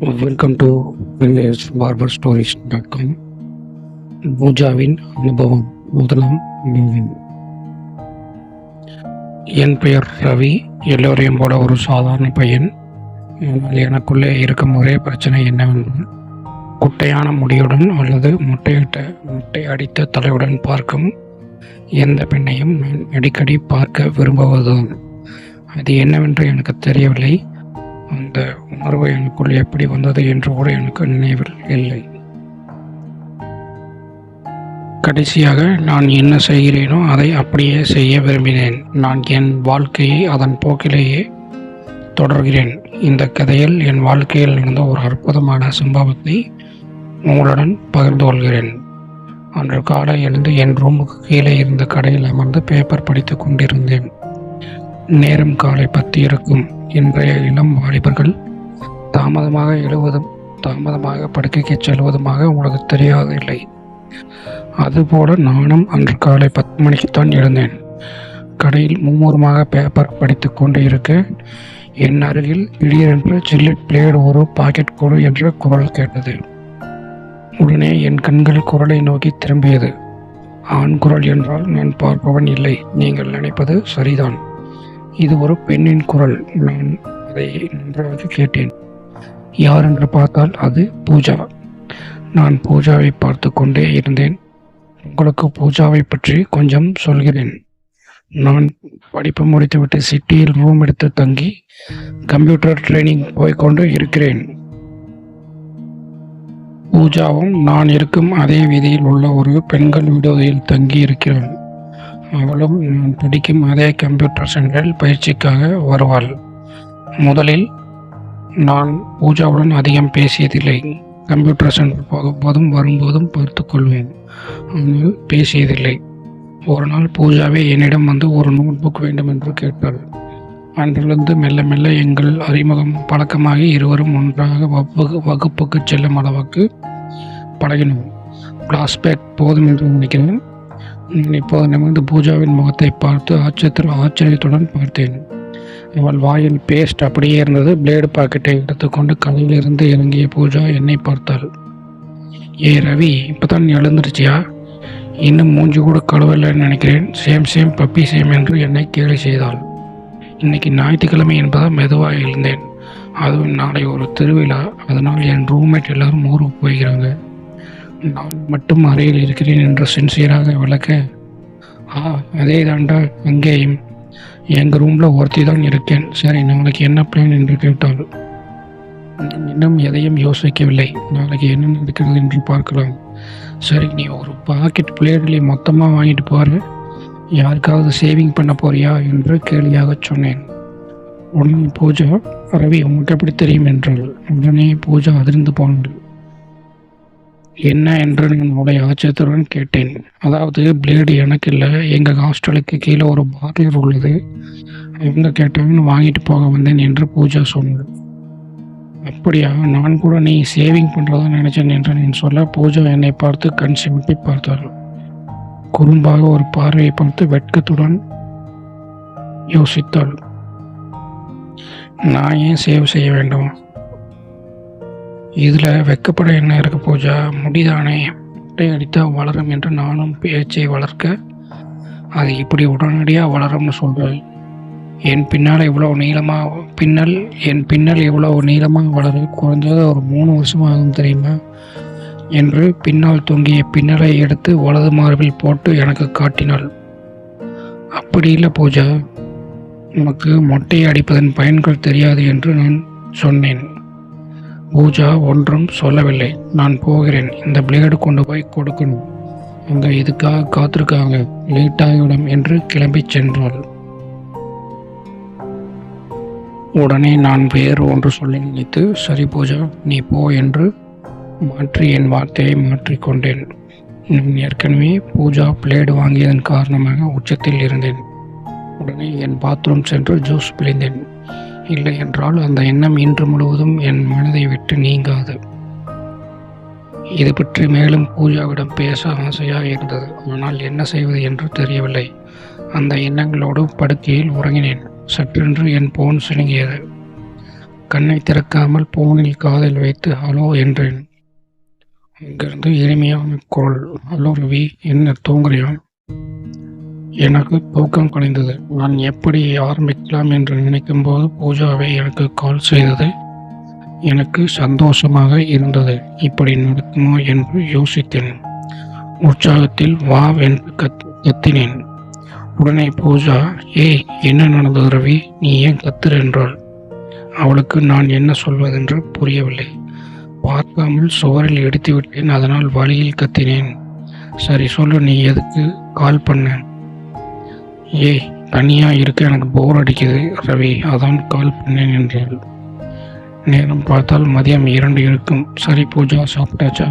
Welcome to villagebarberstories.com. பூஜாவின் அனுபவம் முதலாம் மூவின். என் பெயர் ரவி. எல்லோரையும் போல ஒரு சாதாரண பையன். ஆனால் எனக்குள்ளே இருக்கும் ஒரே பிரச்சனை என்னவென்றால், குட்டையான முடியுடன் அல்லது முட்டை அடித்த தலையுடன் பார்க்கும் எந்த பெண்ணையும் நான் அடிக்கடி பார்க்க விரும்புவதுதான். அது என்னவென்று எனக்கு தெரியவில்லை. அந்த உணர்வு எனக்குள் எப்படி வந்தது என்று கூட எனக்கு நினைவில் இல்லை. கடைசியாக நான் என்ன செய்கிறேனோ அதை அப்படியே செய்ய விரும்பினேன். நான் என் வாழ்க்கையை அதன் போக்கிலேயே தொடர்கிறேன். இந்த கதையில் என் வாழ்க்கையில் நடந்த ஒரு அற்புதமான சம்பவத்தை உங்களுடன் பகிர்ந்து கொள்கிறேன். அன்று காலை எழுந்து என் ரூமுக்கு கீழே இருந்த கடையில் அமர்ந்து பேப்பர் படித்து கொண்டிருந்தேன். நேரம் காலை 10 இருக்கும். இன்றைய இளம் வாலிபர்கள் தாமதமாக எழுவதும் தாமதமாக படுக்கைக்கு செல்வதுமாக உங்களுக்கு தெரியாதில்லை. அதுபோல நானும் அன்று காலை 10 மணிக்குத்தான் எழுந்தேன். கடையில் மும்முரமாக பேப்பர் படித்து கொண்டு இருக்க என் அருகில் திடீரென்று சில்லட் பிளேடு ஒரு பாக்கெட் கொடு என்ற குரல் கேட்டது. உடனே என் கண்கள் குரலை நோக்கி திரும்பியது. ஆண் குரல் என்றால் நான் பார்ப்பவன் இல்லை. நீங்கள் நினைப்பது சரிதான். இது ஒரு பெண்ணின் குரல். நான் அதை நன்றாக கேட்டேன். யார் என்று பார்த்தால் அது பூஜா. நான் பூஜாவை பார்த்து கொண்டே இருந்தேன். உங்களுக்கு பூஜாவை பற்றி கொஞ்சம் சொல்கிறேன். நான் படிப்பு முடித்துவிட்டு சிட்டியில் ரூம் எடுத்து தங்கி கம்ப்யூட்டர் ட்ரைனிங் போய்கொண்டு இருக்கிறேன். பூஜாவும் நான் இருக்கும் அதே வீதியில் உள்ள ஒரு பெண்கள் விடுதியில் தங்கி இருக்கிறாள். அவளும் நான் படிக்கும் அதே கம்ப்யூட்டர் சென்டரில் பயிற்சிக்காக வருவாள். முதலில் நான் பூஜாவுடன் அதிகம் பேசியதில்லை. கம்ப்யூட்டர் சென்டர் போகும்போதும் வரும்போதும் பார்த்து கொள்வேன். ஆனால் பேசியதில்லை. ஒரு நாள் பூஜாவே என்னிடம் வந்து ஒரு நோட் புக் வேண்டும் என்று கேட்டாள். அன்றிலிருந்து மெல்ல மெல்ல எங்கள் அறிமுகம் பழக்கமாகி இருவரும் ஒன்றாக வகுப்புக்கு செல்லும் அளவுக்கு பழகினோம். கிளாஸ்பேக் போதும் என்று நினைக்கிறேன். நான் இப்போது நிமிர்ந்து பூஜாவின் முகத்தை பார்த்து ஆச்சரியத்துடன் பார்த்தேன். அவள் வாயில் பேஸ்ட் அப்படியே இருந்தது. பிளேடு பாக்கெட்டை எடுத்துக்கொண்டு கடையிலிருந்து இறங்கிய பூஜா என்னை பார்த்தாள். ஏ ரவி, இப்போதான் எழுந்துருச்சியா? இன்னும் மூஞ்சி கூட கழுவலைன்னு நினைக்கிறேன். சேம் பப்பி சேம் என்று என்னை கேலி செய்தாள். இன்னைக்கு ஞாயிற்றுக்கிழமை என்பதால் மெதுவாக எழுந்தேன். அதுவும் நாளை ஒரு திருவிழா. அதனால் என் ரூம்மேட் எல்லாரும் ஊருக்கு போய்கிறாங்க. நான் மட்டும் அறையில் இருக்கிறேன் என்று சின்சியராக விளக்க, அதே தாண்டா அங்கேயும். எங்கள் ரூமில் ஒருத்தி தான் இருக்கேன். சரி, நாளைக்கு என்ன பிளான் என்று கேட்டாள். இன்னும் எதையும் யோசிக்கவில்லை. நாளைக்கு என்ன நடக்கிறது என்று பார்க்கலாம். சரி, நீ ஒரு பாக்கெட் பிளேட்களை மொத்தமாக வாங்கிட்டு பாரு. யாருக்காவது சேவிங் பண்ண போறியா என்று கேலியாக சொன்னேன். உடனே பூஜா, ரவி உனக்கு எப்படி தெரியும் என்றாள். உடனே பூஜா அதிர்ந்து போனாள். என்ன என்று நான் அவளை ஆச்சரியத்துடன் கேட்டேன். அதாவது பிளேடு எனக்கு இல்லை, எங்கள் ஹாஸ்டலுக்கு கீழே ஒரு பார்லர் உள்ளது. அவங்க கேட்டாங்கன்னு வாங்கிட்டு போக வந்தேன் என்று பூஜா சொன்னாள். அப்படியா? நான் கூட நீ சேவிங் பண்ணுறதா நினைச்சேன் என்று நான் சொல்ல, பூஜா என்னை பார்த்து கண் சிமிட்டி பார்த்தாள். குறும்பாக ஒரு பார்வையை பார்த்து வெட்கத்துடன் யோசித்தாள். நான் ஏன் சேவ் செய்ய வேண்டும்? இதில் வெக்கப்பட என்ன இருக்கு பூஜா? முடிதானே, முட்டை அடித்தால் வளரும் என்று நானும் பேச்சை வளர்க்க, அது இப்படி உடனடியாக வளரும்னு சொல்கிறேன். என் பின்னால் இவ்வளோ நீளமாக வளர குறைஞ்சது ஒரு 3 வருஷம் ஆகும் தெரியுமா என்று பின்னால் தொங்கிய பின்னலை எடுத்து வலது மார்பில் போட்டு எனக்கு காட்டினாள். அப்படி இல்லை பூஜா, உனக்கு மொட்டையை அடிப்பதன் பயன்கள் தெரியாது என்று நான் சொன்னேன். பூஜா ஒன்றும் சொல்லவில்லை. நான் போகிறேன், இந்த பிளேடு கொண்டு போய் கொடுக்கணும், அங்கே இதுக்காக காத்திருக்காங்க, லேட் ஆகிவிடும் என்று கிளம்பி சென்றாள். உடனே நான் வேறு ஒன்று சொல்லி நினைத்து, சரி பூஜா நீ போ என்று மாற்றி என் வார்த்தையை மாற்றிக்கொண்டேன். நான் ஏற்கனவே பூஜா பிளேடு வாங்கியதன் காரணமாக உச்சத்தில் இருந்தேன். உடனே என் பாத்ரூம் சென்று ஜூஸ் பிழிந்தேன். இல்லை என்றால் அந்த எண்ணம் இன்று முழுவதும் என் மனதை விட்டு நீங்காது. இது பற்றி மேலும் பூஜாவிடம் பேச ஆசையாக இருந்தது. ஆனால் என்ன செய்வது என்று தெரியவில்லை. அந்த எண்ணங்களோடு படுக்கையில் உறங்கினேன். சற்றென்று என் போன் சிணுங்கியது. கண்ணை திறக்காமல் போனில் காதில் வைத்து ஹலோ என்றேன். அங்கிருந்து இனிமையான குரல், ஹலோ ரவி, என்ன தூங்குறியா? எனக்கு தூக்கம் கலைந்தது. நான் எப்படி ஆரம்பிக்கலாம் என்று நினைக்கும்போது பூஜாவை எனக்கு கால் செய்தது. எனக்கு சந்தோஷமாக இருந்தது. இப்படி நடக்குமா என்று யோசித்தேன். உற்சாகத்தில் வா என்று கத்தினேன். உடனே பூஜா, ஏய் என்ன நடந்தது ரவி, நீ ஏன் கத்துற என்றாள். அவளுக்கு நான் என்ன சொல்வதென்று புரியவில்லை. பார்க்காமல் சுவரில் எடுத்து விட்டேன். அதனால் வழியில் கத்தினேன். சரி சொல்லு, நீ எதுக்கு கால் பண்ண? ஏய் தனியா இருக்க எனக்கு போர் அடிக்குது ரவி, அதான் கால் பண்ணேன் என்றாள். நேரம் பார்த்தால் மதியம் 2 இருக்கும். சரி பூஜா, சாப்பிட்டாச்சா?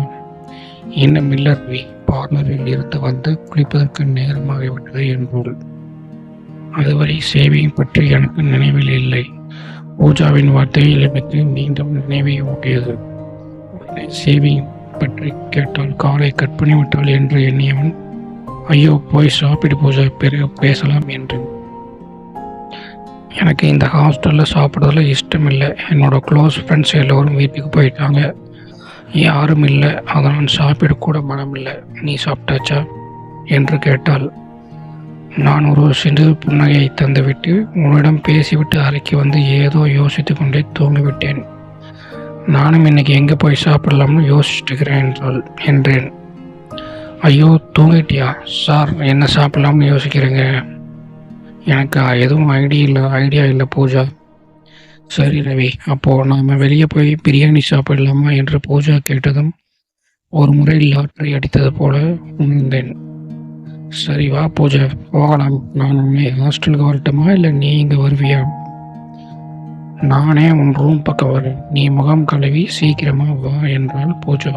இன்னும் இல்லை ரவி, பார்லரில் இருந்து வந்து குளிப்பதற்கு நேரமாகிவிட்டது என்றாள். அதுவரை சேவையை பற்றி எனக்கு நினைவில் இல்லை. பூஜாவின் வார்த்தையில் எனக்கு மீண்டும் நினைவை ஊட்டியது. உடனே சேவை பற்றி கேட்டால் காலை கட் பண்ணிவிட்டாள் என்று எண்ணியவன், ஐயோ போய் சாப்பிடு பூஜா, பிறகு பேசலாம் என்றேன். எனக்கு இந்த ஹாஸ்டலில் சாப்பிட்றதுல இஷ்டம் இல்லை. என்னோட க்ளோஸ் ஃப்ரெண்ட்ஸ் எல்லோரும் வீட்டுக்கு போயிட்டாங்க, யாரும் இல்லை, அதனால் சாப்பிடக்கூட மனம் இல்லை. நீ சாப்பிட்டாச்சா என்று கேட்டாள். நான் ஒரு சிறு புன்னகையை தந்துவிட்டு உன்னிடம் பேசிவிட்டு அறைக்கு வந்து ஏதோ யோசித்து கொண்டே தூங்கிவிட்டேன். நானும் இன்னைக்கு எங்கே போய் சாப்பிடலாம்னு யோசிச்சுக்கிறேன் என்றேன். ஐயோ தூங்கிட்டியா சார், என்ன சாப்பிடலாம்னு யோசிக்கிறேங்க. எனக்கு எதுவும் ஐடியா இல்லை பூஜா. சரி ரவி, அப்போது நாம் வெளியே போய் பிரியாணி சாப்பிடலாமா என்று பூஜா கேட்டதும் ஒரு முறை லாட்டரி அடித்தது போல உணர்ந்தேன். சரி வா பூஜா, போகலாம். நான் உன்னை ஹாஸ்டலுக்கு வரட்டுமா, இல்லை நீ இங்கே வருவியா? நானே உன் ரூம் பக்கம் வரேன், நீ முகம் கழுவி சீக்கிரமா வா என்றாள் பூஜா.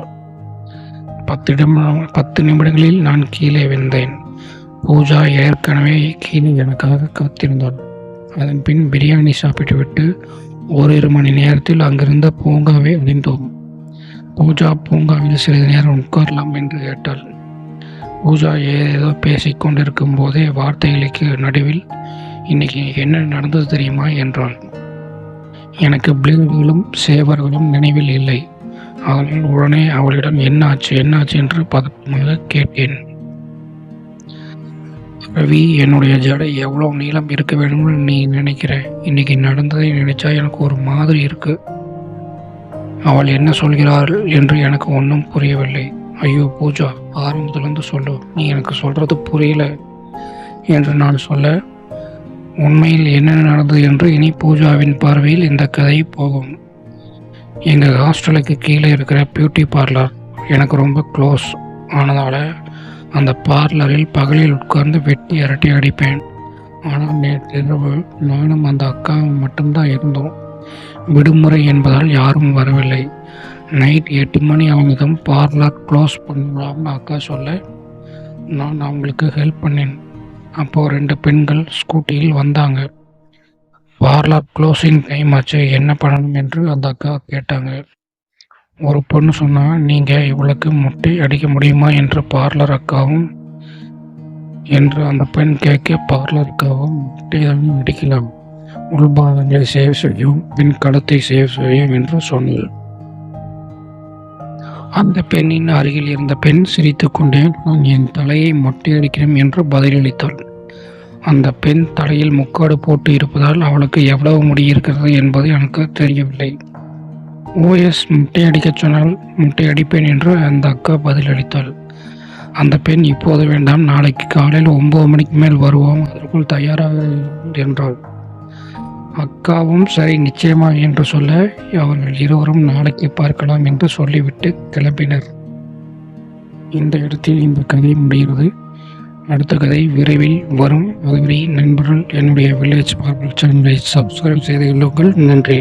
10 நிமிடங்களில் நான் கீழே வந்தேன். பூஜா ஏற்கனவே கீழே எனக்காக காத்திருந்தாள். அதன் பின் பிரியாணி சாப்பிட்டுவிட்டு 1 மணி நேரத்தில் அங்கிருந்த பூங்காவை அடைந்தோம். பூஜா, பூங்காவில் சிறிது நேரம் உட்காரலாம் என்று கேட்டாள். பூஜா ஏதோ பேசிக்கொண்டிருக்கும் போதே வார்த்தைகளுக்கு நடுவில், இன்னைக்கு என்ன நடந்தது தெரியுமா என்றாள். எனக்கு பிளேடுகளும் சேவர்களும் நினைவில் இல்லை. அதனால் உடனே அவளிடம் என்னாச்சு என்று பதட்டமாக கேட்டேன். ரவி, என்னுடைய ஜடை எவ்வளோ நீளம் இருக்க வேணும்னு நீ நினைக்கிற? இன்னைக்கு நடந்ததை நினைச்சா எனக்கு ஒரு மாதிரி இருக்கு. அவள் என்ன சொல்கிறாள் என்று எனக்கு ஒன்றும் புரியவில்லை. ஐயோ பூஜா, ஆரம்பத்திலிருந்து சொல்லு, நீ எனக்கு சொல்றது புரியல என்று நான் சொல்ல, உண்மையில் என்ன நடந்தது என்று இனி பூஜாவின் பார்வையில் இந்த கதை போகும். எங்கள் ஹாஸ்டலுக்கு கீழே இருக்கிற பியூட்டி பார்லர் எனக்கு ரொம்ப க்ளோஸ் ஆனதால் அந்த பார்லரில் பகலில் உட்கார்ந்து வெட்டி அரட்டி அடிப்பேன். ஆனால் நேற்றிரவு நானும் அந்த அக்காவும் மட்டும்தான் இருந்தோம். விடுமுறை என்பதால் யாரும் வரவில்லை. நைட் 8 மணி ஆனதும் பார்லர் க்ளோஸ் பண்ணலாம்னு அக்கா சொல்ல நான் அவங்களுக்கு ஹெல்ப் பண்ணேன். அப்போது 2 பெண்கள் ஸ்கூட்டியில் வந்தாங்க. பார்லர் க்ளோசிங் டைம் ஆச்சு, என்ன பண்ணணும் என்று அந்த அக்கா கேட்டாங்க. ஒரு பொண்ணு சொன்னா, நீங்கள் இவளுக்கு முட்டை அடிக்க முடியுமா என்று பார்லர் அக்காவும் என்று அந்த பெண் கேட்க, பார்லர் அக்காவும் முட்டைதான் அடிக்கலாம், உள்பாதங்களை சேவ் செய்யும், பின் கழுத்தை சேவ் செய்யும் என்று சொன்னாள். அந்த பெண்ணின் அருகில் இருந்த பெண் சிரித்து கொண்டே, நான் என் தலையை மொட்டை அடிக்கிறேன் என்று பதிலளித்தாள். அந்த பெண் தலையில் முக்காடு போட்டு இருப்பதால் அவளுக்கு எவ்வளவு முடி இருக்கிறது என்பது எனக்கு தெரியவில்லை. ஓஎஸ் முட்டை அடிக்க சொன்னால் முட்டை அடிப்பேன் என்று அந்த அக்கா பதிலளித்தாள். அந்த பெண் இப்போது வேண்டாம், நாளைக்கு காலையில் 9 மணிக்கு மேல் வருவோம், அதற்குள் தயாராக என்றாள். அக்காவும் சரி நிச்சயமா என்று சொல்ல, அவர்கள் இருவரும் நாளைக்கு பார்க்கலாம் என்று சொல்லிவிட்டு கிளம்பினர். இந்த இடத்தில் இந்த கதை முடிகிறது. அடுத்த கதை விரைவில் வரும். அதுவரை நண்பர்கள் என்னுடைய வில்லேஜ் பார்பர் சேனலை சப்ஸ்கிரைப் செய்து கொள்ளுங்கள். நன்றி.